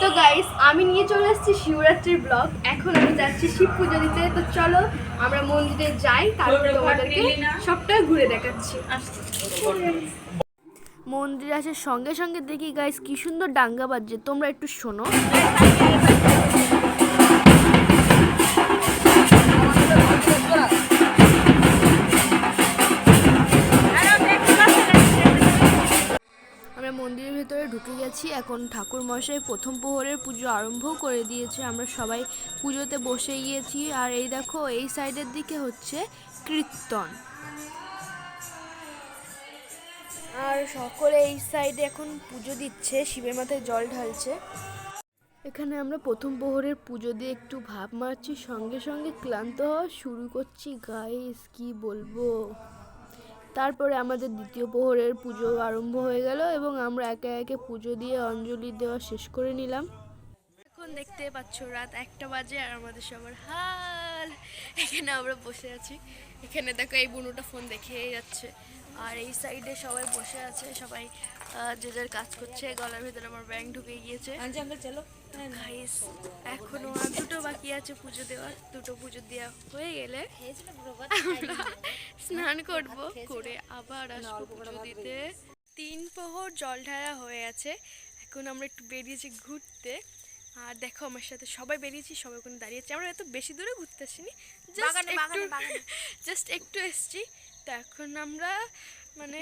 তো গাইস, আমি নিয়ে চলে এসেছি শিবরাত্রির ব্লগ। এখন আমি যাচ্ছি শিব পুজো দিতে। তো চলো আমরা মন্দিরে যাই, তারপরে তোমাদেরকে সবটা ঘুরে দেখাচ্ছি। মন্দিরে আসার সঙ্গে সঙ্গে দেখি গাইস কি সুন্দর ডাঙ্গা বাজছে, তোমরা একটু শোনো। আমরা মন্দিরের ভেতরে ঢুকে গেছি। এখন ঠাকুর মশাই প্রথম প্রহরের পুজো আরম্ভ করে দিয়েছে। আমরা সবাই পুজোতে বসে গিয়েছি। আর এই দেখো, এই সাইডের দিকে হচ্ছে কীর্তন, আর সকলে এই সাইডে এখন পুজো দিচ্ছে, শিবের মাথায় জল ঢালছে। এখানে আমরা প্রথম প্রহরের পুজো দিয়ে একটু ভাব মারছি, সঙ্গে সঙ্গে ক্লান্ত হওয়া শুরু করছি গাইস, কি বলবো। তারপরে আমাদের দ্বিতীয় প্রহরের পুজো আরম্ভ হয়ে গেল এবং আমরা একে একে পুজো দিয়ে অঞ্জলি দেওয়া শেষ করে নিলাম। এখন দেখতে পাচ্ছ রাত 1টা বাজে আর আমাদের সবার হাল। এখানে আমরা বসে আছি। এখানে দেখো এই বুনুটা ফোন দেখেই যাচ্ছে, আর এই সাইডে সবাই বসে আছে, সবাই যে যার কাজ করছে। গলার ভিতরে আমার ব্যাংক ঢুকে গিয়েছে। চলো গাইস, এখনো আর দুটো বাকি আছে পুজো দেওয়ার। দুটো পুজো দেওয়া হয়ে গেলে আমরা স্নান করব, করে আবার আসবো পুজো দিতে। 3 প্রহর জল ঢালা হয়ে আছে। এখন আমরা একটু বেরিয়েছি ঘুরতে। আর দেখো আমার সাথে সবাই বেরিয়েছি, সবাই ওখানে দাঁড়িয়েছি। আমরা এত বেশি দূরে ঘুরতে আসিনি, জাস্ট একটু এসছি। তো এখন আমরা মানে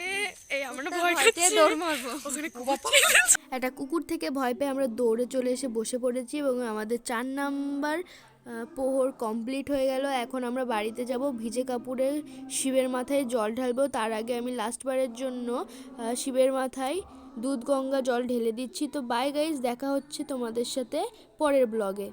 এই আমরা ভয় পেয়ে দৌড় মারবো। ওখানে একটা কুকুর থেকে ভয় পেয়ে আমরা দৌড়ে চলে এসে বসে পড়েছি এবং আমাদের 4 নাম্বার প্রহর কমপ্লিট হয়ে গেল। এখন আমরা বাড়িতে যাব, ভিজে কাপড়ে শিবের মাথায় জল ঢালবো। তার আগে আমি লাস্টবারের জন্য শিবের মাথায় দুধ গঙ্গা জল ঢেলে দিচ্ছি। তো বাই গাইস, দেখা হচ্ছে তোমাদের সাথে পরের ব্লগে।